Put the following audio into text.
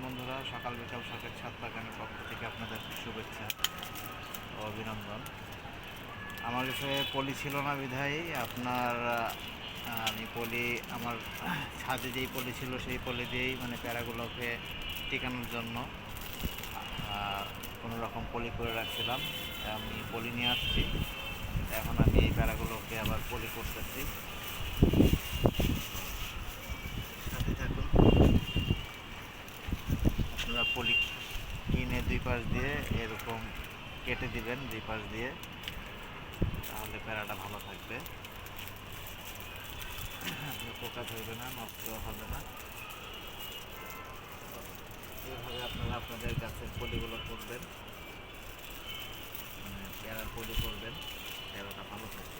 বন্ধুরা, সকাল বিকাল শখের ছাদ বাগানের পক্ষ থেকে আপনাদের শুভেচ্ছা ও অভিনন্দন। আমার কাছে পলি ছিল না বিধায় আমি পলি আমার ছাদে যেই পলি ছিল সেই পলি দিয়েই মানে প্যারাগুলোকে টিকানোর জন্য কোনো রকম পলি করে রাখছিলাম। আমি পলি নিয়ে আসছি, এখন আমি এই প্যারাগুলোকে আবার পলি করতেছি। সাথে থাকুন। আপনারা পলি কিনে দুই পাশ দিয়ে এরকম কেটে দিবেন, দুই পাশ দিয়ে, তাহলে প্যারাটা ভালো থাকবে, পোকা ধরবে না, নষ্ট হবে না। এইভাবে আপনারা আপনাদের গাছের পলিগুলো করবেন, মানে প্যারার পলি করবেন, প্যারাটা ভালো থাকবে।